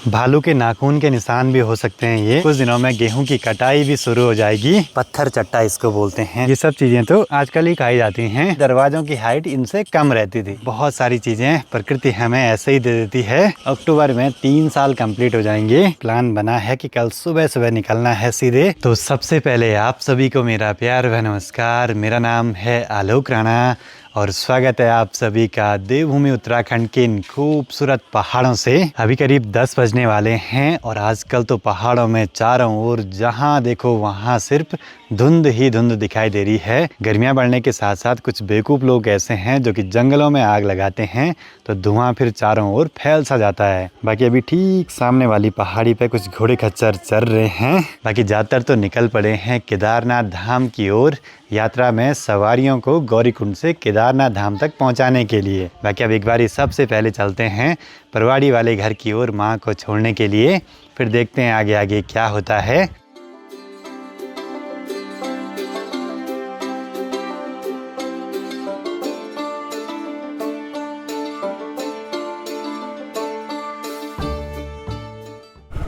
भालू के नाखून के निशान भी हो सकते हैं। ये कुछ दिनों में गेहूं की कटाई भी शुरू हो जाएगी। पत्थर चट्टा इसको बोलते हैं। ये सब चीजें तो आजकल ही खाई जाती हैं। दरवाजों की हाइट इनसे कम रहती थी। बहुत सारी चीजें प्रकृति हमें ऐसे ही दे देती है। अक्टूबर में 3 साल कंप्लीट हो जाएंगे। प्लान बना है कि कल सुबह सुबह निकलना है सीधे। तो सबसे पहले आप सभी को मेरा प्यार व नमस्कार। मेरा नाम है आलोक राणा और स्वागत है आप सभी का देवभूमि उत्तराखंड के इन खूबसूरत पहाड़ों से। अभी करीब 10 बजने वाले हैं और आजकल तो पहाड़ों में चारों ओर जहां देखो वहां सिर्फ धुंध ही धुंध दिखाई दे रही है। गर्मियां बढ़ने के साथ साथ कुछ बेवकूफ़ लोग ऐसे हैं जो कि जंगलों में आग लगाते हैं तो धुआं फिर चारों ओर फैल सा जाता है। बाकी अभी ठीक सामने वाली पहाड़ी पे कुछ घोड़े खच्चर चल रहे हैं। बाकी ज़्यादातर तो निकल पड़े हैं केदारनाथ धाम की ओर यात्रा में सवारियों को गौरीकुंड से केदारनाथ धाम तक पहुंचाने के लिए। बाकी अब एक बार सबसे पहले चलते हैं परवाड़ी वाले घर की ओर माँ को छोड़ने के लिए। फिर देखते हैं आगे आगे क्या होता है।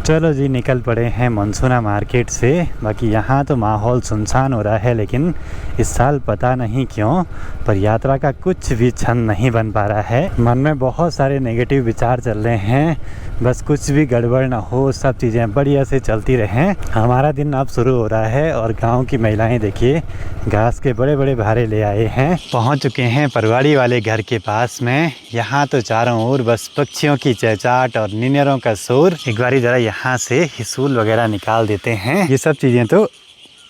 चलो जी, निकल पड़े हैं मनसूना मार्केट से। बाकी यहाँ तो माहौल सुनसान हो रहा है, लेकिन इस साल पता नहीं क्यों पर यात्रा का कुछ भी छंद नहीं बन पा रहा है। मन में बहुत सारे नेगेटिव विचार चल रहे हैं। बस कुछ भी गड़बड़ ना हो, सब चीज़ें बढ़िया से चलती रहें। हमारा दिन अब शुरू हो रहा है और गांव की महिलाएं देखिए घास के बड़े बड़े भारे ले आए हैं। पहुंच चुके हैं परवाड़ी वाले घर के पास में। यहाँ तो चारों ओर बस पक्षियों की चहचहाट और निन्यरों का शोर। एक बारी ज़रा यहाँ से हिसूल वगैरह निकाल देते हैं। ये सब चीज़ें तो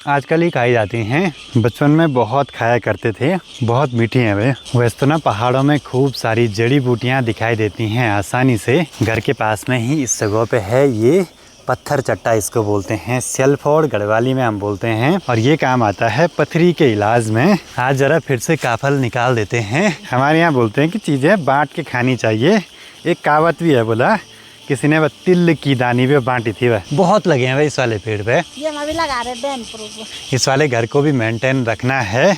आजकल ही खाई जाती हैं। बचपन में बहुत खाया करते थे, बहुत मीठी हैं वे। वैसे तो ना पहाड़ों में खूब सारी जड़ी बूटियाँ दिखाई देती हैं आसानी से। घर के पास में ही इस जगह पे है ये पत्थर चट्टा इसको बोलते हैं। सेल्फोड़ गढ़वाली में हम बोलते हैं और ये काम आता है पथरी के इलाज में। आज ज़रा फिर से काफल निकाल देते हैं। हमारे यहाँ बोलते हैं कि चीज़ें बांट के खानी चाहिए। एक कहावत भी है, बोला किसी ने तिल की दानी पे बांटी थी। वह बहुत लगे हैं इस वाले पेड़ पे। ये हम अभी लगा रहे डैम प्रूफ। इस वाले घर को भी मेंटेन रखना है।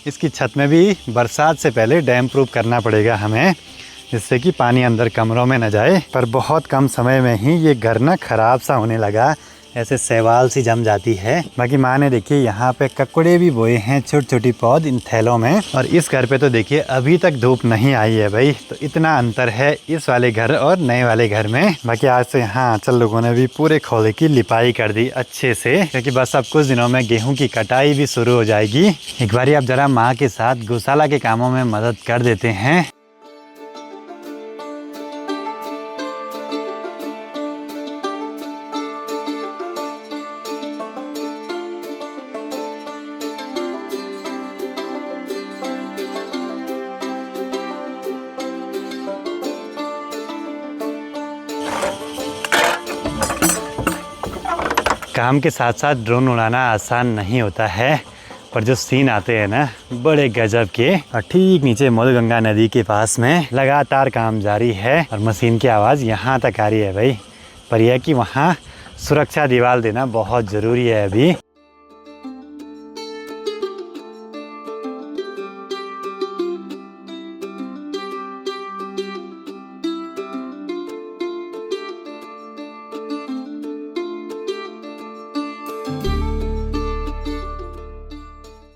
इसकी छत में भी बरसात से पहले डैम प्रूफ करना पड़ेगा हमें, जिससे कि पानी अंदर कमरों में न जाए। पर बहुत कम समय में ही ये घर ना खराब सा होने लगा, ऐसे शैवाल सी जम जाती है। बाकी माँ ने देखिए यहाँ पे ककड़े भी बोए हैं, छोटी छोटी पौध इन थैलों में। और इस घर पे तो देखिए अभी तक धूप नहीं आई है भाई। तो इतना अंतर है इस वाले घर और नए वाले घर में। बाकी आज से यहाँ आंचल लोगों ने भी पूरे खोले की लिपाई कर दी अच्छे से, क्योंकि बस अब कुछ दिनों में गेहूं की कटाई भी शुरू हो जाएगी। एक बारी आप जरा माँ के साथ गौशाला के कामों में मदद कर देते हैं। काम के साथ साथ ड्रोन उड़ाना आसान नहीं होता है, पर जो सीन आते हैं ना बड़े गजब के। और ठीक नीचे मोलगंगा नदी के पास में लगातार काम जारी है और मशीन की आवाज़ यहाँ तक आ रही है भाई। पर यह कि वहाँ सुरक्षा दीवार देना बहुत ज़रूरी है अभी।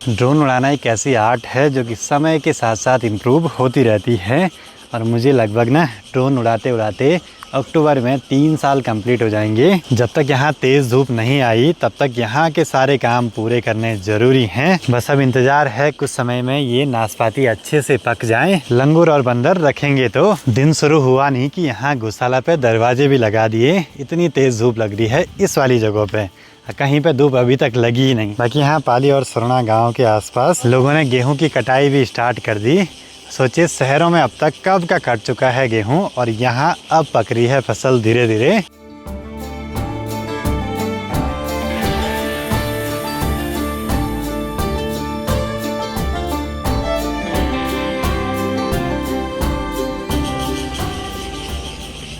ड्रोन उड़ाना एक ऐसी आर्ट है जो कि समय के साथ साथ इम्प्रूव होती रहती है। और मुझे लगभग ना ड्रोन उड़ाते उड़ाते अक्टूबर में 3 साल कंप्लीट हो जाएंगे। जब तक यहाँ तेज़ धूप नहीं आई तब तक यहाँ के सारे काम पूरे करने ज़रूरी हैं। बस अब इंतज़ार है कुछ समय में ये नाशपाती अच्छे से पक जाएं। लंगूर और बंदर रखेंगे तो दिन शुरू हुआ नहीं कि यहाँ गौशाला पे दरवाजे भी लगा दिए। इतनी तेज़ धूप लग रही है इस वाली जगह पे, कहीं पे धूप अभी तक लगी ही नहीं। बाकी यहाँ पाली और सुरना गांव के आसपास लोगों ने गेहूं की कटाई भी स्टार्ट कर दी। सोचिए शहरों में अब तक कब का कट चुका है गेहूं और यहाँ अब पक रही है फसल धीरे धीरे।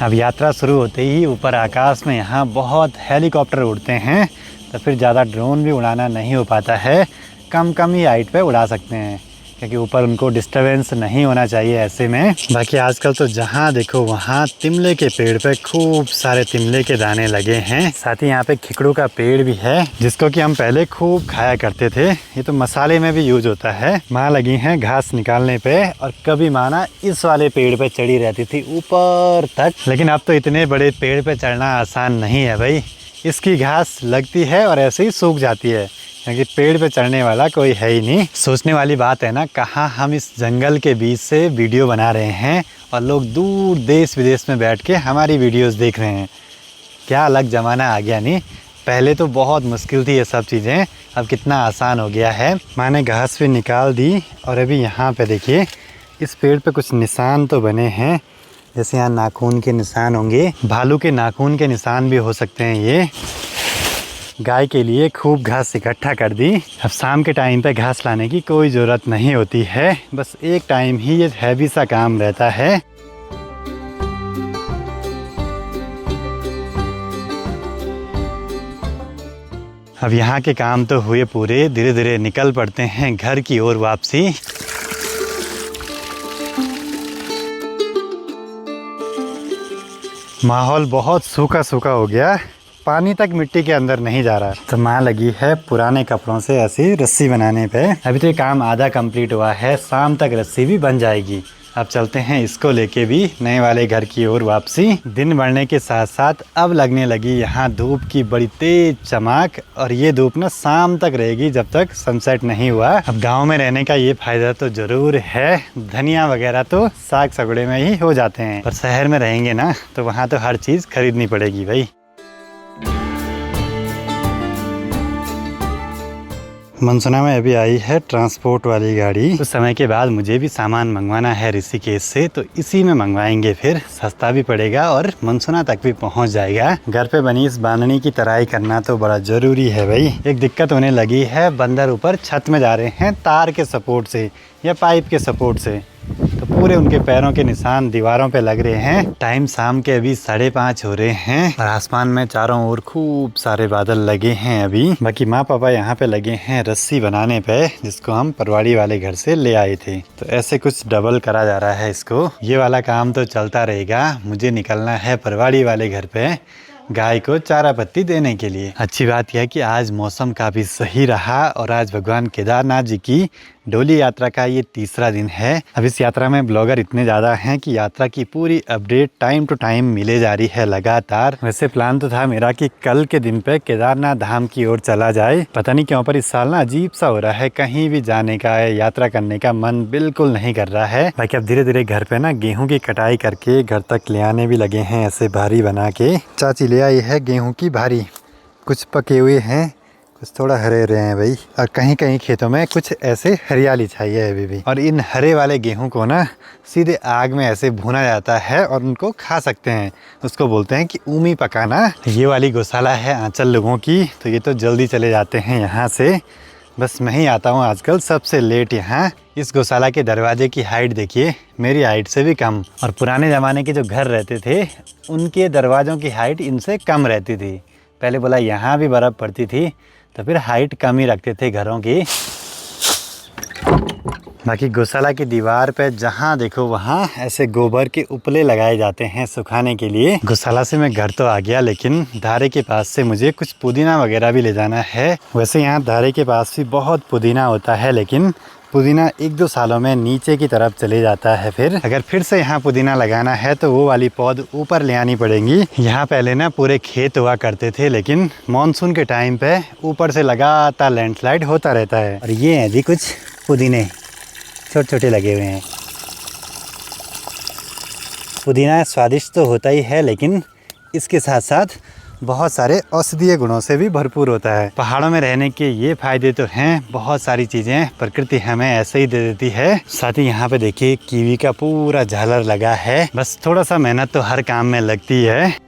अब यात्रा शुरू होते ही ऊपर आकाश में यहाँ बहुत हेलीकॉप्टर उड़ते हैं, तो फिर ज़्यादा ड्रोन भी उड़ाना नहीं हो पाता है। कम ही हाइट पे उड़ा सकते हैं। क्योंकि ऊपर उनको डिस्टरबेंस नहीं होना चाहिए ऐसे में। बाकी आजकल तो जहाँ देखो वहाँ तिमले के पेड़ पे खूब सारे तिमले के दाने लगे हैं। साथ ही यहाँ पे खिकड़ू का पेड़ भी है जिसको कि हम पहले खूब खाया करते थे। ये तो मसाले में भी यूज होता है। माँ लगी हैं घास निकालने पे और कभी माँ ना इस वाले पेड़ पे चढ़ी रहती थी ऊपर तक, लेकिन अब तो इतने बड़े पेड़ पे चढ़ना आसान नहीं है भाई। इसकी घास लगती है और ऐसे ही सूख जाती है क्योंकि पेड़ पे चढ़ने वाला कोई है ही नहीं। सोचने वाली बात है ना, कहाँ हम इस जंगल के बीच से वीडियो बना रहे हैं और लोग दूर देश विदेश में बैठ के हमारी वीडियोस देख रहे हैं। क्या अलग ज़माना आ गया नहीं। पहले तो बहुत मुश्किल थी ये सब चीज़ें, अब कितना आसान हो गया है। मैंने घास भी निकाल दी और अभी यहाँ पे देखिए इस पेड़ पे कुछ निशान तो बने हैं, जैसे यहाँ नाखून के निशान होंगे, भालू के नाखून के निशान भी हो सकते हैं। ये गाय के लिए खूब घास इकट्ठा कर दी। अब शाम के टाइम पे घास लाने की कोई ज़रूरत नहीं होती है, बस एक टाइम ही ये हैवी सा काम रहता है। अब यहाँ के काम तो हुए पूरे, धीरे धीरे निकल पड़ते हैं घर की ओर वापसी। माहौल बहुत सूखा सूखा हो गया, पानी तक मिट्टी के अंदर नहीं जा रहा। तो माँ लगी है पुराने कपड़ों से ऐसी रस्सी बनाने पे। अभी तो ये काम आधा कंप्लीट हुआ है, शाम तक रस्सी भी बन जाएगी। अब चलते हैं इसको लेके भी नए वाले घर की ओर वापसी। दिन बढ़ने के साथ साथ अब लगने लगी यहाँ धूप की बड़ी तेज चमक, और ये धूप ना शाम तक रहेगी जब तक सनसेट नहीं हुआ। अब गांव में रहने का ये फायदा तो जरूर है, धनिया वगैरह तो साग सगड़े में ही हो जाते हैं, पर शहर में रहेंगे ना तो वहाँ तो हर चीज़ खरीदनी पड़ेगी भाई। मनसुना में अभी आई है ट्रांसपोर्ट वाली गाड़ी। कुछ समय के बाद मुझे भी सामान मंगवाना है ऋषिकेश से, तो इसी में मंगवाएंगे, फिर सस्ता भी पड़ेगा और मनसुना तक भी पहुंच जाएगा। घर पे बनी इस बांधनी की तराई करना तो बड़ा जरूरी है भाई। एक दिक्कत होने लगी है, बंदर ऊपर छत में जा रहे हैं तार के सपोर्ट से या पाइप के सपोर्ट से, तो पूरे उनके पैरों के निशान दीवारों पे लग रहे हैं। टाइम शाम के अभी 5:30 हो रहे हैं और आसमान में चारों ओर खूब सारे बादल लगे हैं अभी। बाकी माँ पापा यहाँ पे लगे हैं रस्सी बनाने पे, जिसको हम परवाड़ी वाले घर से ले आए थे। तो ऐसे कुछ डबल करा जा रहा है इसको। ये वाला काम तो चलता रहेगा, मुझे निकलना है परवाड़ी वाले घर पे गाय को चारा पत्ती देने के लिए। अच्छी बात यह है कि आज मौसम काफ़ी सही रहा और आज भगवान केदारनाथ जी की डोली यात्रा का ये तीसरा दिन है। अब इस यात्रा में ब्लॉगर इतने ज़्यादा हैं कि यात्रा की पूरी अपडेट टाइम टू टाइम मिले जा रही है लगातार। वैसे प्लान तो था मेरा कि कल के दिन पे केदारनाथ धाम की ओर चला जाए, पता नहीं क्यों पर इस साल ना अजीब सा हो रहा है, कहीं भी जाने का यात्रा करने का मन बिल्कुल नहीं कर रहा है। बाकी अब धीरे धीरे घर पे ना गेहूँ की कटाई करके घर तक ले आने भी लगे हैं ऐसे भारी बना के। चाची ले आई है गेहूँ की भारी, कुछ पके हुए हैं, कुछ थोड़ा हरे रहे हैं भाई, और कहीं कहीं खेतों में कुछ ऐसे हरियाली छाई है अभी भी। और इन हरे वाले गेहूं को ना सीधे आग में ऐसे भुना जाता है और उनको खा सकते हैं, उसको बोलते हैं कि ऊमी पकाना। ये वाली गौशाला है आंचल लोगों की, तो ये तो जल्दी चले जाते हैं यहाँ से। बस मैं ही आता हूँ आजकल सबसे लेट यहाँ। इस गौशाला के दरवाजे की हाइट देखिए, मेरी हाइट से भी कम, और पुराने ज़माने के जो घर रहते थे उनके दरवाज़ों की हाइट इनसे कम रहती थी। पहले बोला यहाँ भी बर्फ़ पड़ती थी, तो फिर हाइट कम ही रखते थे घरों की। बाकी गौशाला की दीवार पे जहाँ देखो वहाँ ऐसे गोबर के उपले लगाए जाते हैं सुखाने के लिए। गौशाला से मैं घर तो आ गया, लेकिन धारे के पास से मुझे कुछ पुदीना वगैरह भी ले जाना है। वैसे यहाँ धारे के पास भी बहुत पुदीना होता है, लेकिन पुदीना 1-2 सालों में नीचे की तरफ चले जाता है। फिर अगर फिर से यहाँ पुदीना लगाना है तो वो वाली पौध ऊपर ले आनी पड़ेगी। यहाँ पहले ना पूरे खेत हुआ करते थे, लेकिन मानसून के टाइम पे ऊपर से लगातार लैंडस्लाइड होता रहता है। और ये हैं जी कुछ पुदीने छोटे छोटे लगे हुए हैं। पुदीना स्वादिष्ट तो होता ही है, लेकिन इसके साथ साथ बहुत सारे औषधीय गुणों से भी भरपूर होता है। पहाड़ों में रहने के ये फायदे तो हैं, बहुत सारी चीज़ें प्रकृति हमें ऐसे ही दे देती है। साथ ही यहाँ पे देखिए कीवी का पूरा झालर लगा है। बस थोड़ा सा मेहनत तो हर काम में लगती है।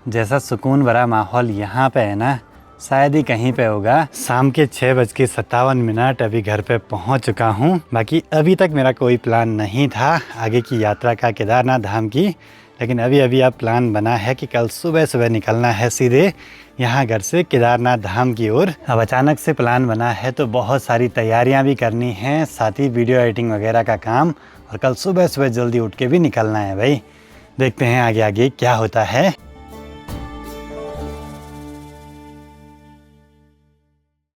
जैसा सुकून भरा माहौल यहाँ पे है ना, शायद ही कहीं पे होगा। शाम के 6:57 अभी घर पे पहुंच चुका हूं। बाकी अभी तक मेरा कोई प्लान नहीं था आगे की यात्रा का केदारनाथ धाम की, लेकिन अभी अब प्लान बना है कि कल सुबह निकलना है सीधे यहाँ घर से केदारनाथ धाम की ओर। अब अचानक से प्लान बना है तो बहुत सारी तैयारियां भी करनी हैं, साथ ही वीडियो एडिटिंग वगैरह का काम, और कल सुबह जल्दी उठ के भी निकलना है भाई। देखते हैं आगे क्या होता है।